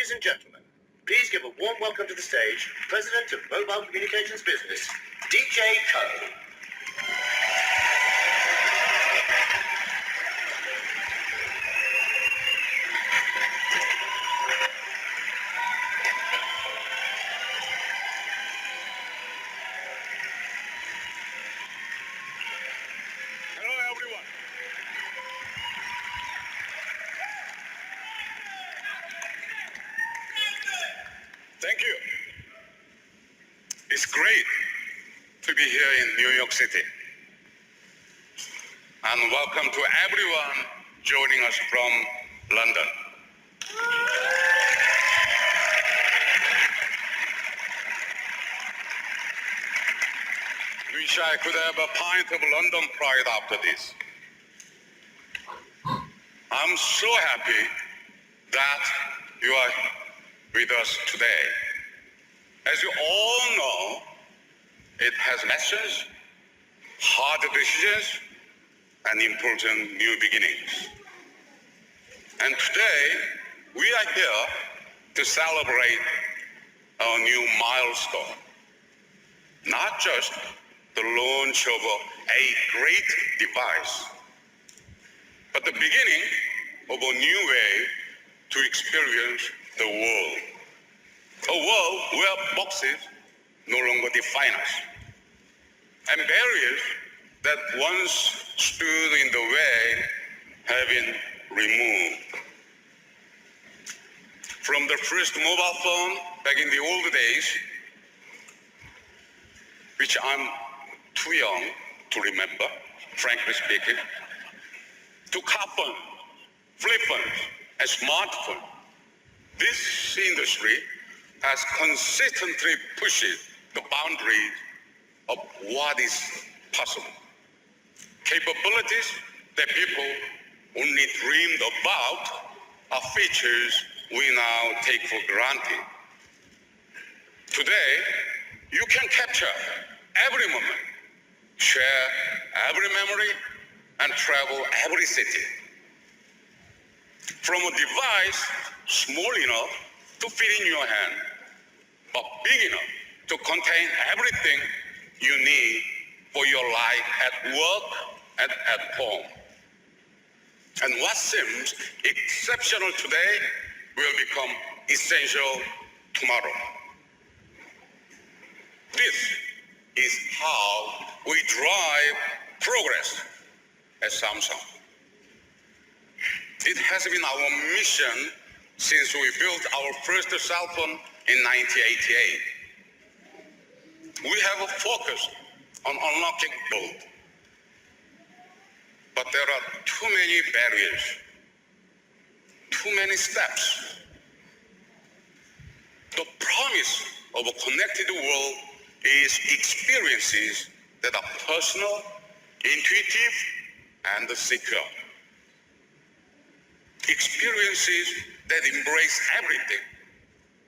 Ladies and gentlemen, please give a warm welcome to the stage, President of Mobile Communications Business, DJ Cole. Hello, everyone. Thank you. It's great to be here in New York City. And welcome to everyone joining us from London. Wish I could have a pint of London pride after this. I'm so happy that you are with us today. As you all know, it has lessons, hard decisions, and important new beginnings. And today, we are here to celebrate our new milestone. Not just the launch of a great device, but the beginning of a new way to experience the world. A world where boxes no longer define us, and barriers that once stood in the way have been removed. From the first mobile phone back in the old days, which I'm too young to remember, frankly speaking, to car phones, flip phones, and smartphones, this industry has consistently pushed the boundaries of what is possible. Capabilities that people only dreamed about are features we now take for granted. Today, you can capture every moment, share every memory, and travel every city. From a device small enough to fit in your hand, but big enough to contain everything you need for your life at work and at home. And what seems exceptional today will become essential tomorrow. This is how we drive progress at Samsung. It has been our mission since we built our first cell phone in 1988. We have a focus on unlocking both. But there are too many barriers, too many steps. The promise of a connected world is experiences that are personal, intuitive, and secure. Experiences that embrace everything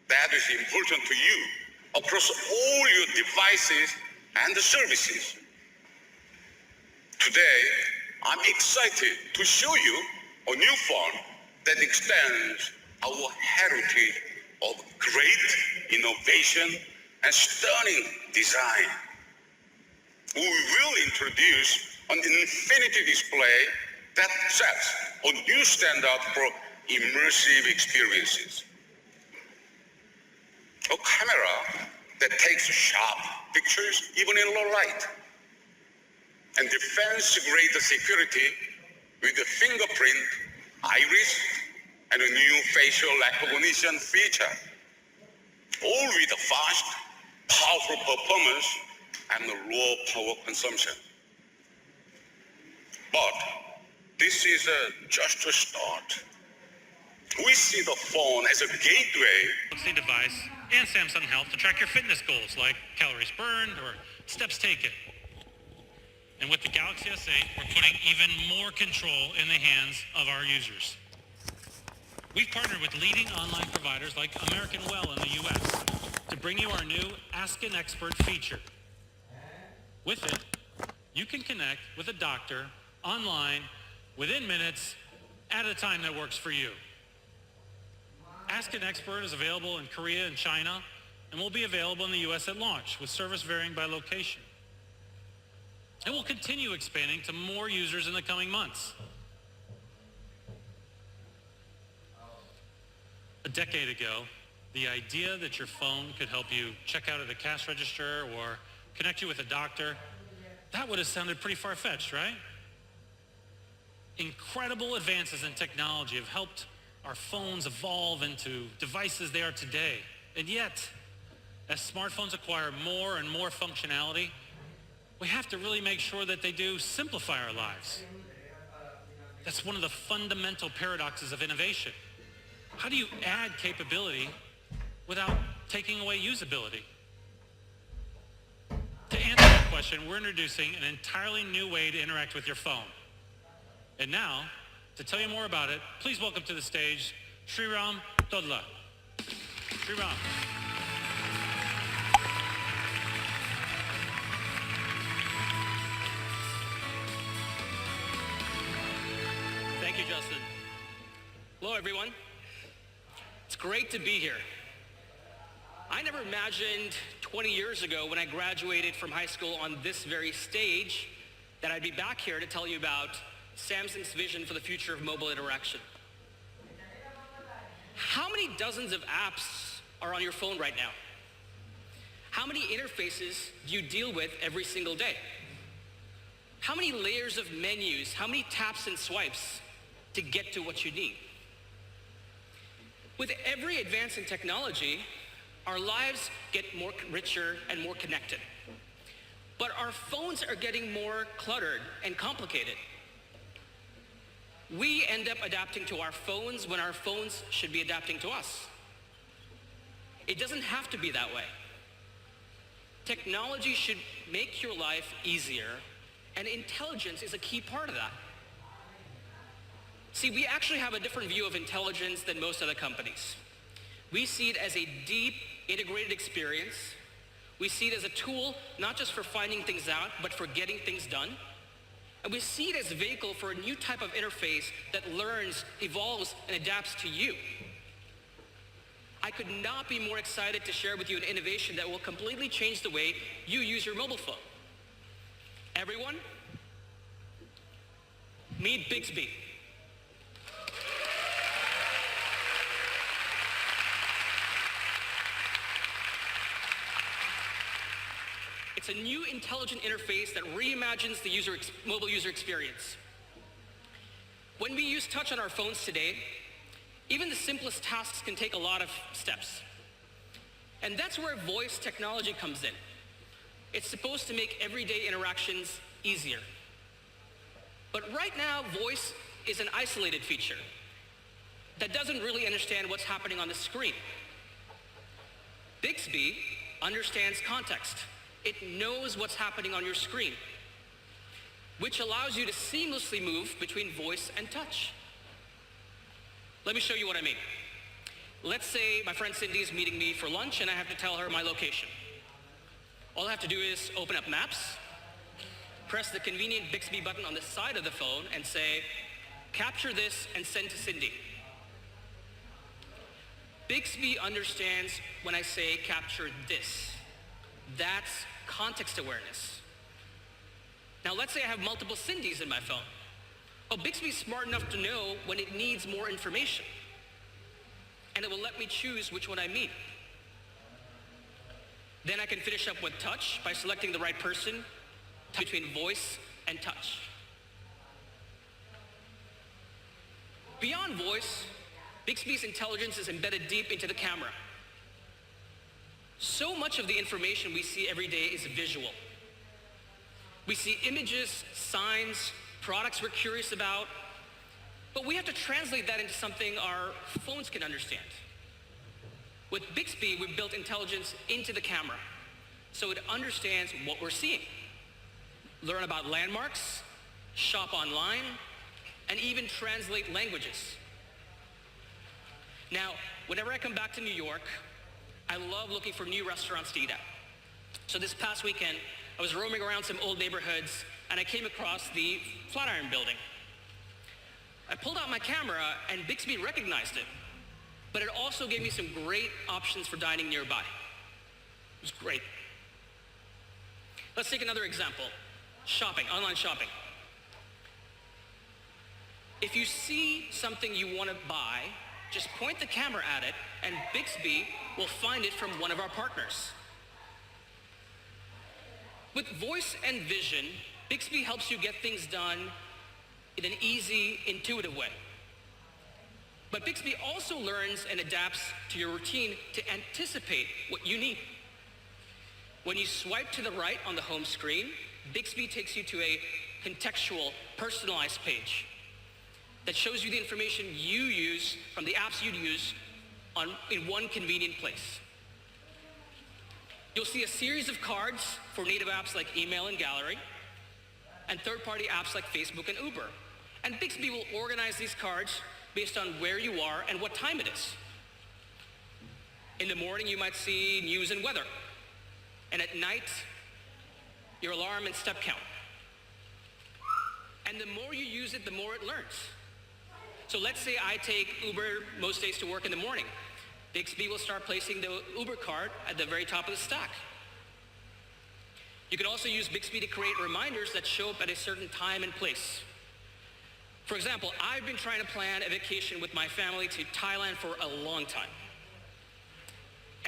that is important to you across all your devices and services. Today, I'm excited to show you a new phone that extends our heritage of great innovation and stunning design. We will introduce an infinity display that sets a new standard for immersive experiences. A camera that takes sharp pictures even in low light, and defends greater security with the fingerprint, iris, and a new facial recognition feature, all with a fast, powerful performance and a low power consumption. But this is just a start. We see the phone as a gateway. Device and Samsung Health to track your fitness goals like calories burned or steps taken. And with the Galaxy S8, we're putting even more control in the hands of our users. We've partnered with leading online providers like American Well in the US to bring you our new Ask an Expert feature. With it, you can connect with a doctor online within minutes at a time that works for you. Ask an Expert is available in Korea and China, and will be available in the US at launch, with service varying by location. It will continue expanding to more users in the coming months. A decade ago, the idea that your phone could help you check out at a cash register or connect you with a doctor, that would have sounded pretty far-fetched, right? Incredible advances in technology have helped our phones evolve into devices they are today. And yet, as smartphones acquire more and more functionality, we have to really make sure that they do simplify our lives. That's one of the fundamental paradoxes of innovation. How do you add capability without taking away usability? To answer that question, we're introducing an entirely new way to interact with your phone. And now, to tell you more about it, please welcome to the stage Sriram Todla. Sriram. Thank you, Justin. Hello, everyone. It's great to be here. I never imagined 20 years ago when I graduated from high school on this very stage that I'd be back here to tell you about Samsung's vision for the future of mobile interaction. How many dozens of apps are on your phone right now? How many interfaces do you deal with every single day? How many layers of menus, how many taps and swipes to get to what you need? With every advance in technology, our lives get more richer and more connected. But our phones are getting more cluttered and complicated. We end up adapting to our phones when our phones should be adapting to us. It doesn't have to be that way. Technology should make your life easier, and intelligence is a key part of that. See, we actually have a different view of intelligence than most other companies. We see it as a deep, integrated experience. We see it as a tool, not just for finding things out, but for getting things done. And we see it as a vehicle for a new type of interface that learns, evolves, and adapts to you. I could not be more excited to share with you an innovation that will completely change the way you use your mobile phone. Everyone, meet Bixby. It's a new intelligent interface that reimagines the mobile user experience. When we use touch on our phones today, even the simplest tasks can take a lot of steps. And that's where voice technology comes in. It's supposed to make everyday interactions easier. But right now, voice is an isolated feature that doesn't really understand what's happening on the screen. Bixby understands context. It knows what's happening on your screen, which allows you to seamlessly move between voice and touch. Let me show you what I mean. Let's say my friend Cindy is meeting me for lunch and I have to tell her my location. All I have to do is open up Maps, press the convenient Bixby button on the side of the phone and say, capture this and send to Cindy. Bixby understands when I say capture this. That's context awareness. Now let's say I have multiple Cindys in my phone. Oh, Bixby's smart enough to know when it needs more information. And it will let me choose which one I mean. Then I can finish up with touch by selecting the right person between voice and touch. Beyond voice, Bixby's intelligence is embedded deep into the camera. So much of the information we see every day is visual. We see images, signs, products we're curious about, but we have to translate that into something our phones can understand. With Bixby, we've built intelligence into the camera, so it understands what we're seeing. Learn about landmarks, shop online, and even translate languages. Now, whenever I come back to New York, I love looking for new restaurants to eat at. So this past weekend, I was roaming around some old neighborhoods and I came across the Flatiron Building. I pulled out my camera and Bixby recognized it. but it also gave me some great options for dining nearby. It was great. Let's take another example. Shopping, online shopping. If you see something you want to buy, just point the camera at it and Bixby will find it from one of our partners. With voice and vision, Bixby helps you get things done in an easy, intuitive way. But Bixby also learns and adapts to your routine to anticipate what you need. When you swipe to the right on the home screen, Bixby takes you to a contextual, personalized page that shows you the information you use from the apps you'd use in one convenient place. You'll see a series of cards for native apps like email and gallery, and third-party apps like Facebook and Uber. And Bixby will organize these cards based on where you are and what time it is. In the morning, you might see news and weather. And at night, your alarm and step count. And the more you use it, the more it learns. So let's say I take Uber most days to work in the morning. Bixby will start placing the Uber card at the very top of the stack. You can also use Bixby to create reminders that show up at a certain time and place. For example, I've been trying to plan a vacation with my family to Thailand for a long time.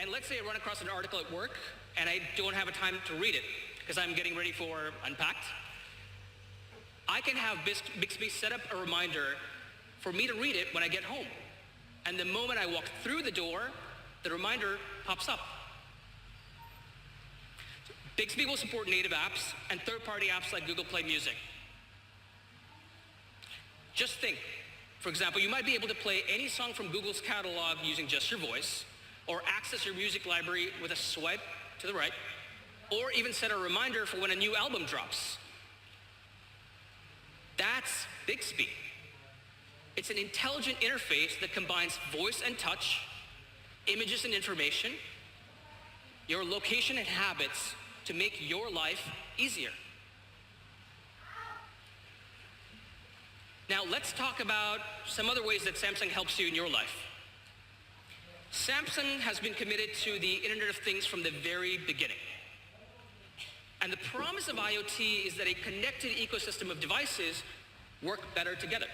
And let's say I run across an article at work and I don't have a time to read it because I'm getting ready for Unpacked. I can have Bixby set up a reminder for me to read it when I get home. And the moment I walk through the door, the reminder pops up. Bixby will support native apps and third-party apps like Google Play Music. Just think, for example, you might be able to play any song from Google's catalog using just your voice, or access your music library with a swipe to the right, or even set a reminder for when a new album drops. That's Bixby. It's an intelligent interface that combines voice and touch, images and information, your location and habits to make your life easier. Now let's talk about some other ways that Samsung helps you in your life. Samsung has been committed to the Internet of Things from the very beginning. And the promise of IoT is that a connected ecosystem of devices work better together.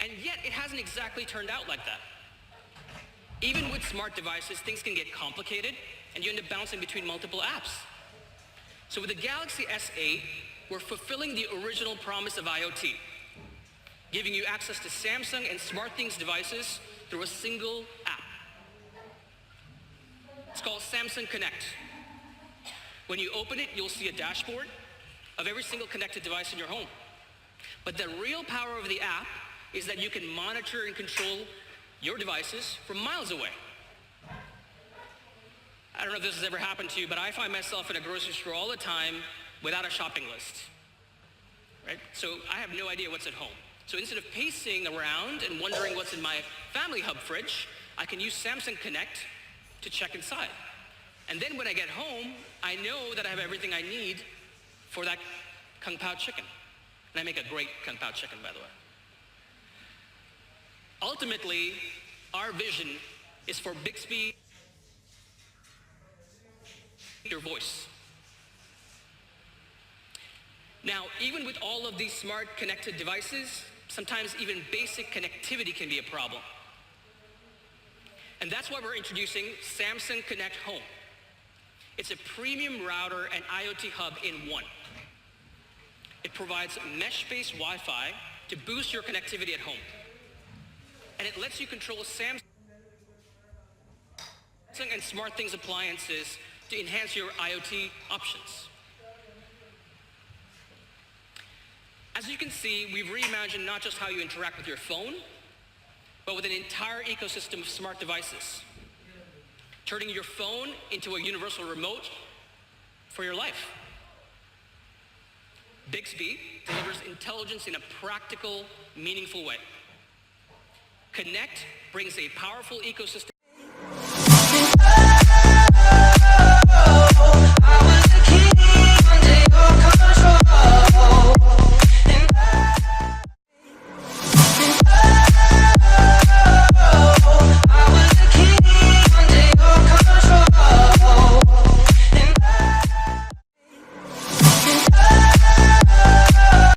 And yet, it hasn't exactly turned out like that. Even with smart devices, things can get complicated, and you end up bouncing between multiple apps. So with the Galaxy S8, we're fulfilling the original promise of IoT, giving you access to Samsung and SmartThings devices through a single app. It's called Samsung Connect. When you open it, you'll see a dashboard of every single connected device in your home. But the real power of the app is that you can monitor and control your devices from miles away. I don't know if this has ever happened to you, but I find myself in a grocery store all the time without a shopping list, right? So I have no idea what's at home. So instead of pacing around and wondering what's in my Family Hub fridge, I can use Samsung Connect to check inside. And then when I get home, I know that I have everything I need for that Kung Pao chicken. And I make a great Kung Pao chicken, by the way. Ultimately, our vision is for Bixby your voice. Now, even with all of these smart connected devices, sometimes even basic connectivity can be a problem. And that's why we're introducing Samsung Connect Home. It's a premium router and IoT hub in one. It provides mesh-based Wi-Fi to boost your connectivity at home. And it lets you control Samsung and SmartThings appliances to enhance your IoT options. As you can see, we've reimagined not just how you interact with your phone, but with an entire ecosystem of smart devices, turning your phone into a universal remote for your life. Bixby delivers intelligence in a practical, meaningful way. Connect brings a powerful ecosystem